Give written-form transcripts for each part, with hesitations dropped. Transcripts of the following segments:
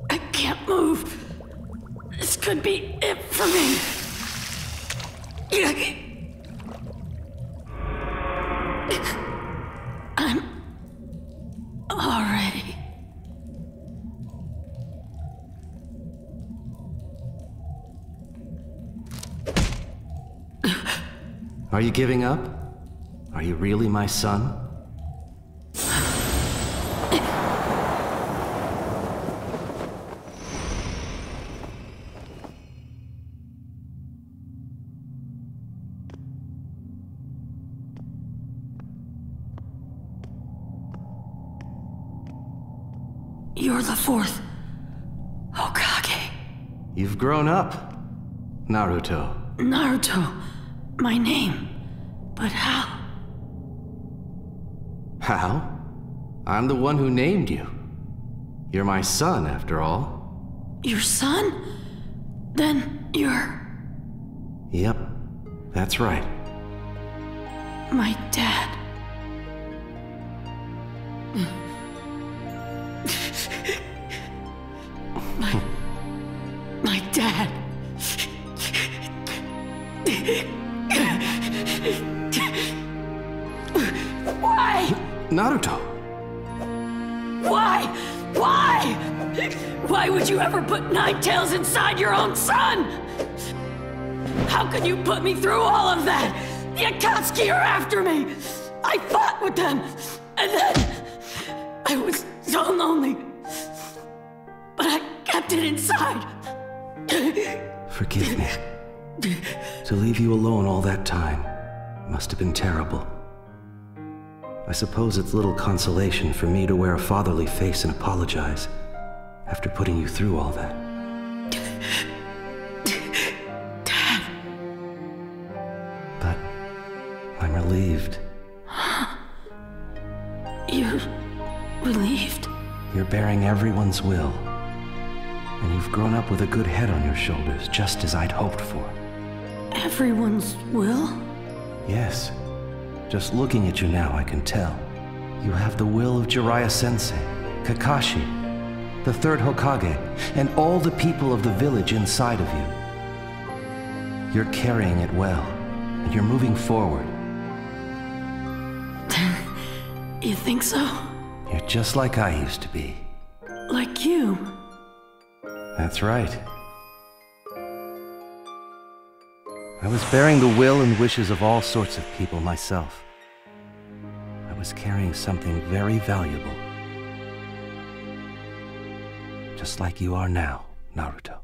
I can't move. This could be it for me. I'm already. Are you giving up? Are you really my son? You're the fourth Hokage. You've grown up, Naruto. Naruto, my name. But how? How? I'm the one who named you. You're my son, after all. Your son? Then you're... Yep, that's right. My dad. My dad. Why? Naruto! Why? Why? Why would you ever put 9 tails inside your own son? How could you put me through all of that? The Akatsuki are after me! I fought with them, and then I was so lonely. But I kept it inside. Forgive me. To leave you alone all that time must have been terrible. I suppose it's little consolation for me to wear a fatherly face and apologize after putting you through all that. Dad. But I'm relieved. You're relieved? You're bearing everyone's will. And you've grown up with a good head on your shoulders, just as I'd hoped for. Everyone's will? Yes. Just looking at you now, I can tell. You have the will of Jiraiya-sensei, Kakashi, the third Hokage, and all the people of the village inside of you. You're carrying it well, and you're moving forward. You think so? You're just like I used to be. Like you? That's right. I was bearing the will and wishes of all sorts of people myself. I was carrying something very valuable. Just like you are now, Naruto.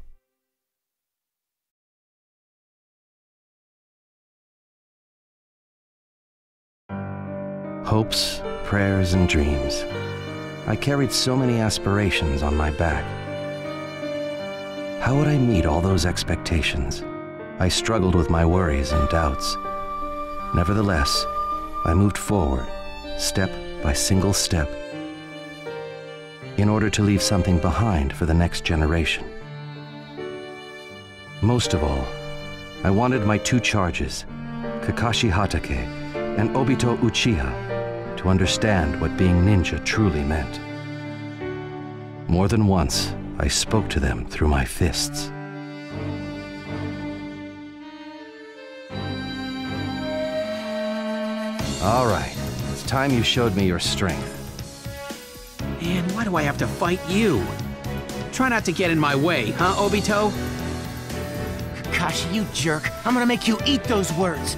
Hopes, prayers, and dreams. I carried so many aspirations on my back. How would I meet all those expectations? I struggled with my worries and doubts. Nevertheless, I moved forward, step by single step, in order to leave something behind for the next generation. Most of all, I wanted my 2 charges, Kakashi Hatake and Obito Uchiha, to understand what being ninja truly meant. More than once, I spoke to them through my fists. All right, it's time you showed me your strength. Man, why do I have to fight you? Try not to get in my way, huh, Obito? Kakashi, you jerk. I'm gonna make you eat those words.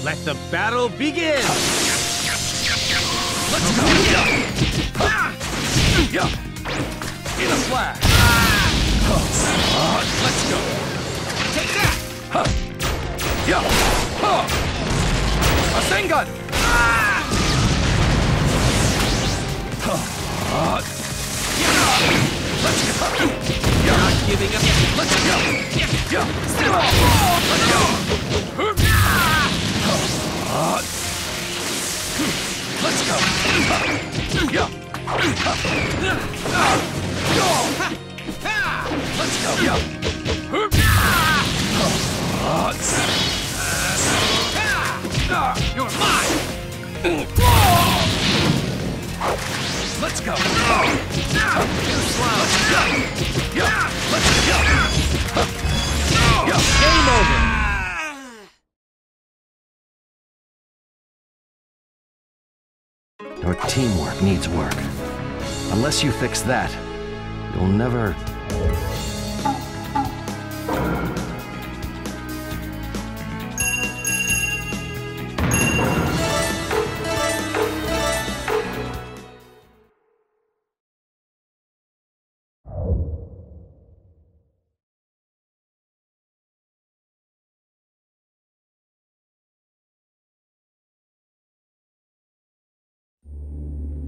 Let the battle begin! Let's go! In a flash! Let's go! Take that! A Sengun! Yeah. Let's go. Yeah. You're mine. Let's go. Too slow. Yeah. Let's go. Game over. Your teamwork needs work. Unless you fix that, you'll never...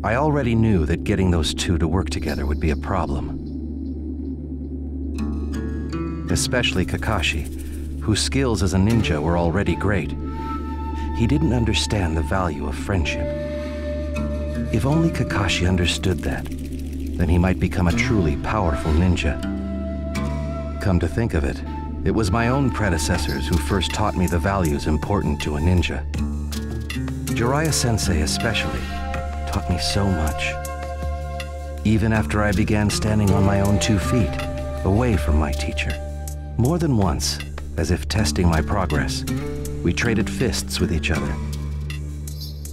I already knew that getting those two to work together would be a problem. Especially Kakashi, whose skills as a ninja were already great. He didn't understand the value of friendship. If only Kakashi understood that, then he might become a truly powerful ninja. Come to think of it, it was my own predecessors who first taught me the values important to a ninja. Jiraiya-sensei especially taught me so much. Even after I began standing on my own 2 feet, away from my teacher. More than once, as if testing my progress, we traded fists with each other.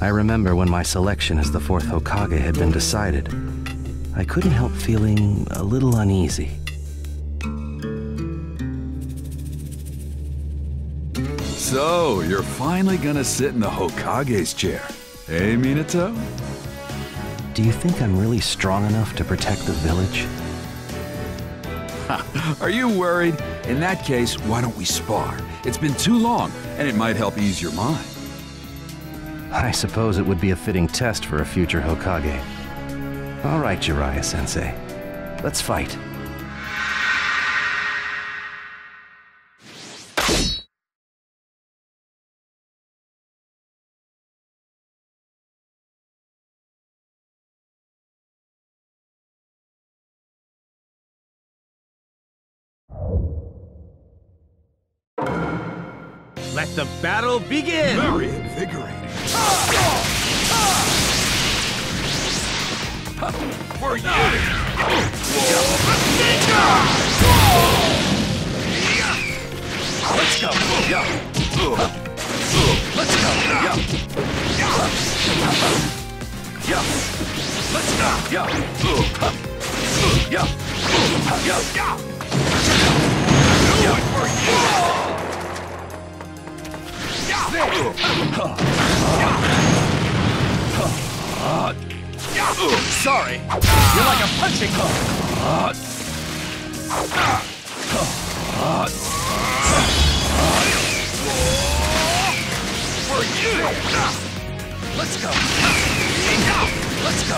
I remember when my selection as the 4th Hokage had been decided, I couldn't help feeling a little uneasy. So, you're finally gonna sit in the Hokage's chair, eh, Minato? Do you think I'm really strong enough to protect the village? Are you worried? In that case, why don't we spar? It's been too long, and it might help ease your mind. I suppose it would be a fitting test for a future Hokage. All right, Jiraiya-sensei. Let's fight. Let the battle begin! Very invigorating. For you! Let's go! Yeah! Let's go! Yeah! Yeah! Let's go! Yeah! Yeah! Yeah! Yeah! For you! Sorry, you're like a punching ball. For you. Let's go. Let's go.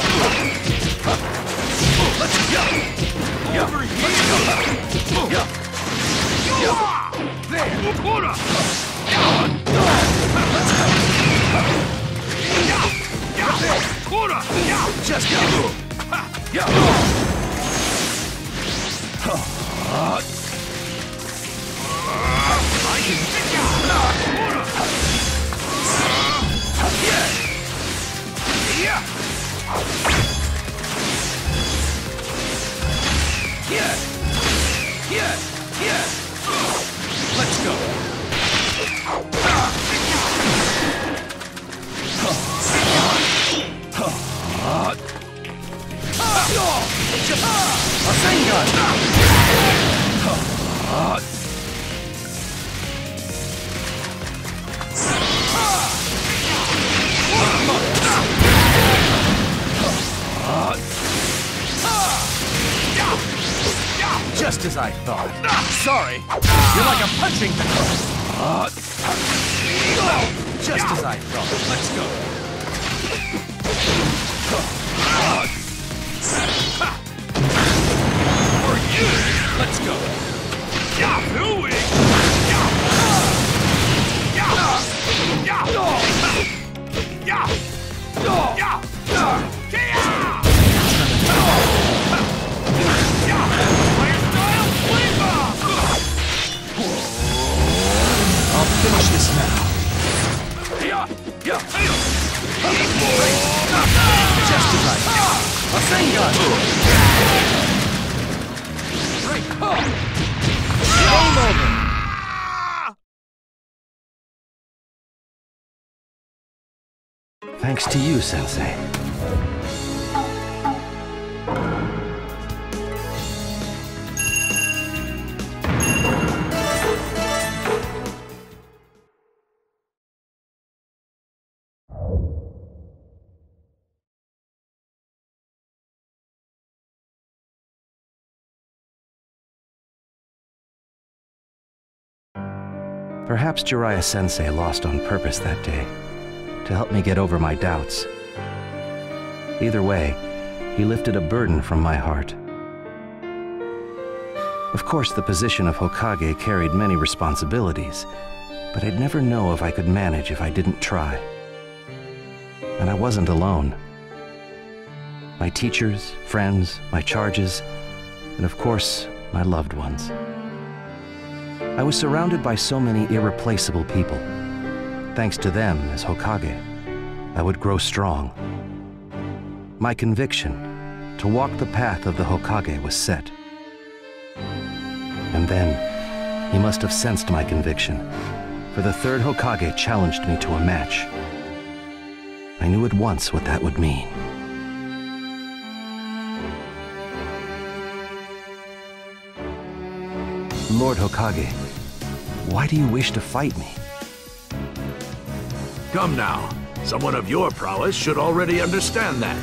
Let's go. Over here. Yeah. There. Let's go. Just go. Yeah. I can pick you. Yeah. Yeah. Let's go. Just as I thought. Sorry, you're like a punching ball. Just as I thought. Let's go. For you. Let's go. Thanks to you, Sensei. Perhaps Jiraiya-sensei lost on purpose that day, to help me get over my doubts. Either way, he lifted a burden from my heart. Of course, the position of Hokage carried many responsibilities, but I'd never know if I could manage if I didn't try. And I wasn't alone. My teachers, friends, my charges, and of course, my loved ones. I was surrounded by so many irreplaceable people. Thanks to them, as Hokage, I would grow strong. My conviction to walk the path of the Hokage was set. And then, he must have sensed my conviction, for the third Hokage challenged me to a match. I knew at once what that would mean. Lord Hokage, why do you wish to fight me? Come now. Someone of your prowess should already understand that.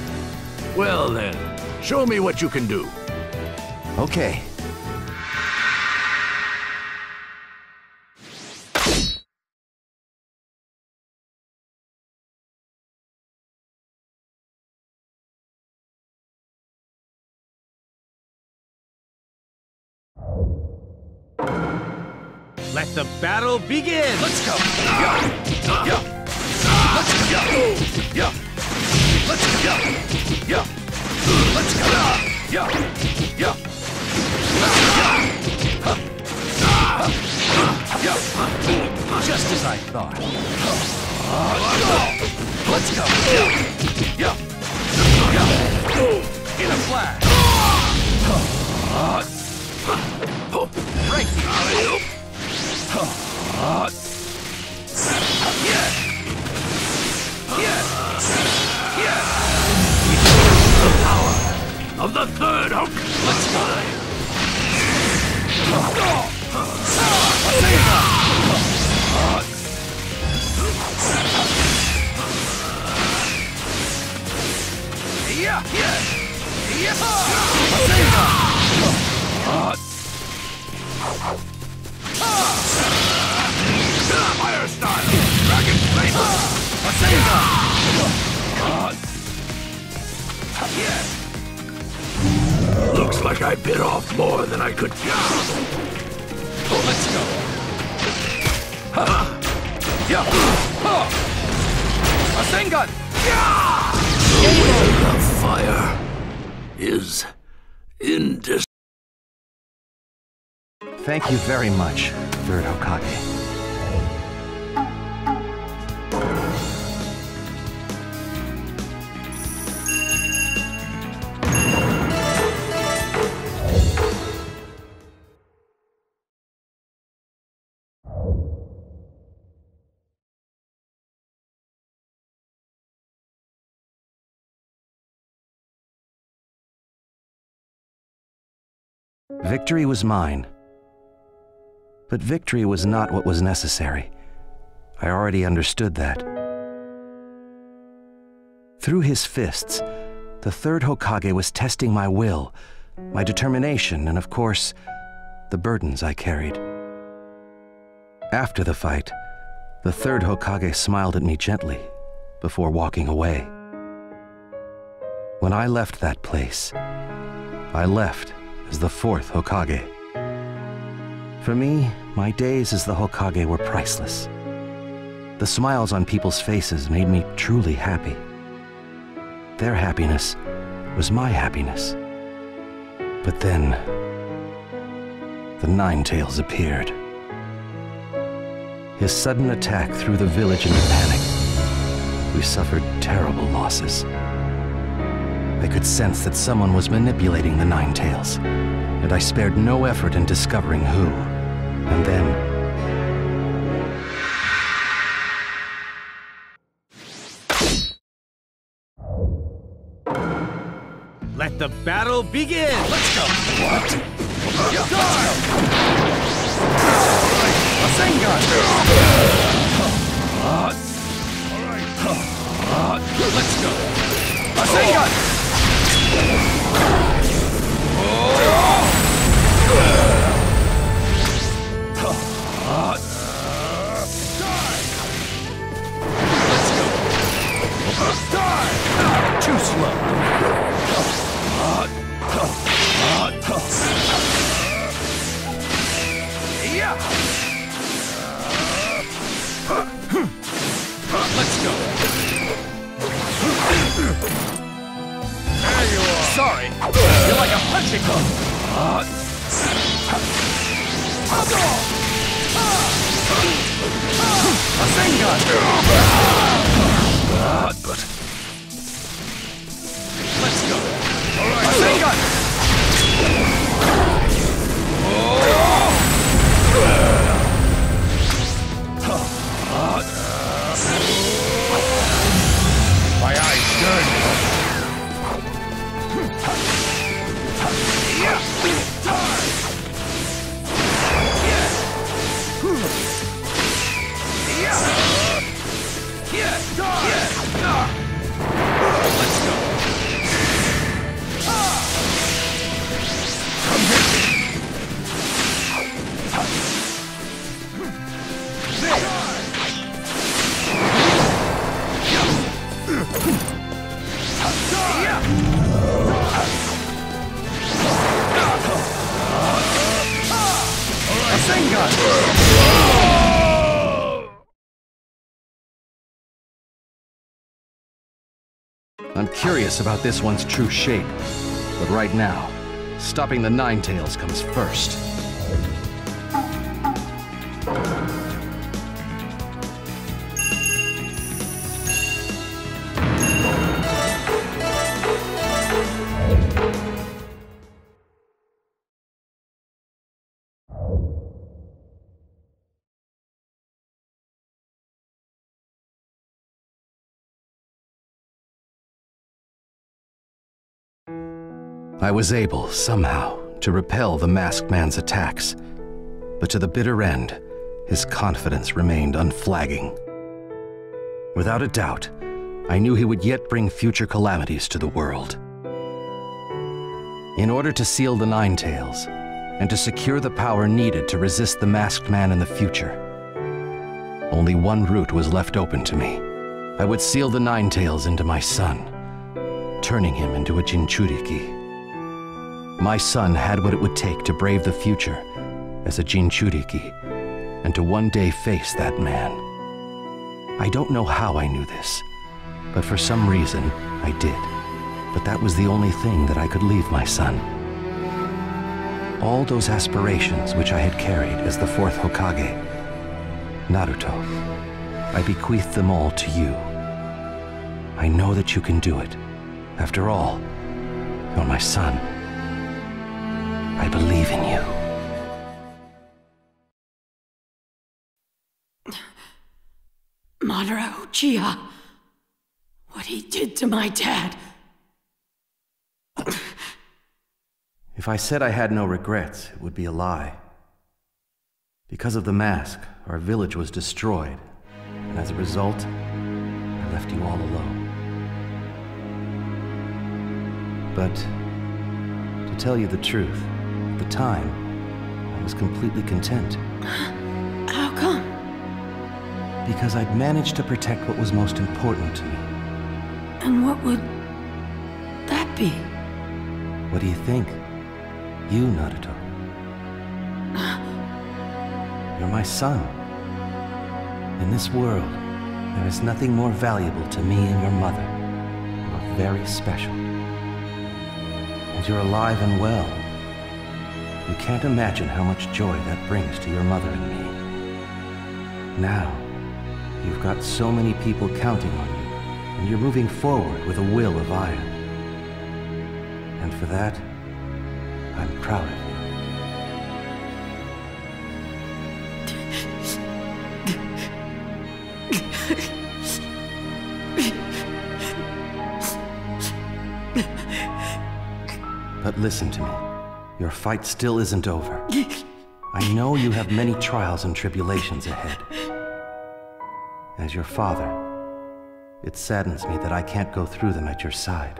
Well then, show me what you can do. Okay. Let the battle begin! Let's go! Let's go! Let's go! Let's go! Just as I thought. Let's go! In a flash! Break! The power of the third Hulk. Let's go. Fire style! Dragon Flavor! Looks like I bit off more than I could chew. Let's go. Rasengan! The will of fire is indescribable. Thank you very much, third Hokage. Victory was mine. But victory was not what was necessary. I already understood that. Through his fists, the third Hokage was testing my will, my determination, and of course, the burdens I carried. After the fight, the third Hokage smiled at me gently before walking away. When I left that place, I left as the fourth Hokage. For me, my days as the Hokage were priceless. The smiles on people's faces made me truly happy. Their happiness was my happiness. But then, the Nine-Tails appeared. His sudden attack threw the village into panic. We suffered terrible losses. I could sense that someone was manipulating the Nine Tails, and I spared no effort in discovering who. And then... Let the battle begin! Let's go! What? Yeah, Rasengan! Let's go! Rasengan! Let's go! Too slow! Yeah. Let's go. There you are. Sorry. You're like a punching ball. Rasengan. Let's go. All right. Rasengan. My eyes burn. Yeah. Let's go. Come here. I'm curious about this one's true shape, but right now, stopping the Nine Tails comes first. I was able, somehow, to repel the masked man's attacks, but to the bitter end, his confidence remained unflagging. Without a doubt, I knew he would yet bring future calamities to the world. In order to seal the Nine Tails, and to secure the power needed to resist the masked man in the future, only one route was left open to me. I would seal the Nine Tails into my son, turning him into a Jinchuriki. My son had what it would take to brave the future as a Jinchuriki, and to one day face that man. I don't know how I knew this, but for some reason, I did. But that was the only thing that I could leave my son. All those aspirations which I had carried as the fourth Hokage, Naruto, I bequeath them all to you. I know that you can do it. After all, you're my son. I believe in you. Madara Uchiha, what he did to my dad. If I said I had no regrets, it would be a lie. Because of the mask, our village was destroyed, and as a result, I left you all alone. But, to tell you the truth, at the time, I was completely content. How come? Because I'd managed to protect what was most important to me. And what would that be? What do you think? You, Naruto. You're my son. In this world, there is nothing more valuable to me and your mother. You're very special. And you're alive and well. You can't imagine how much joy that brings to your mother and me. Now, you've got so many people counting on you, and you're moving forward with a will of iron. And for that, I'm proud of you. But listen to me. Your fight still isn't over. I know you have many trials and tribulations ahead. As your father, it saddens me that I can't go through them at your side.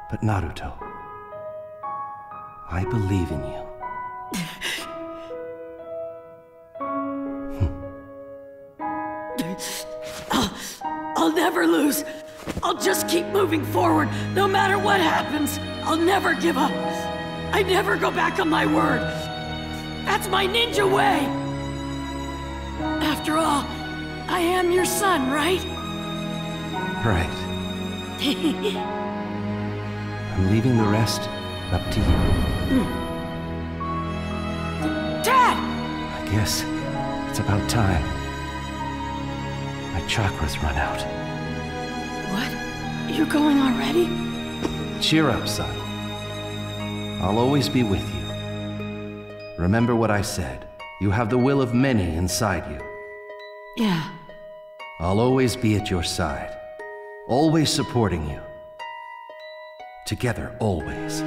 But Naruto, I believe in you. I'll never lose. I'll just keep moving forward, no matter what happens. I'll never give up. I never go back on my word. That's my ninja way. After all, I am your son, right? Right. I'm leaving the rest up to you. Dad! I guess it's about time. My chakras run out. What? You're going already? Cheer up, son. I'll always be with you. Remember what I said. You have the will of many inside you. Yeah. I'll always be at your side. Always supporting you. Together, always.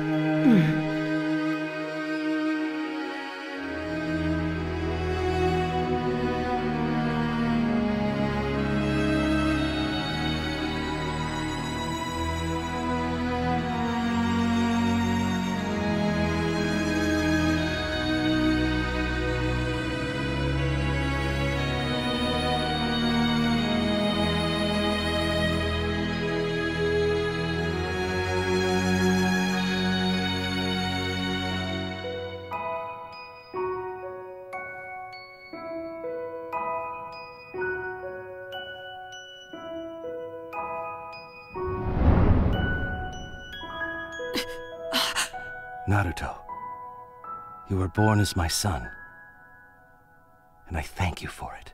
Naruto, you were born as my son, and I thank you for it.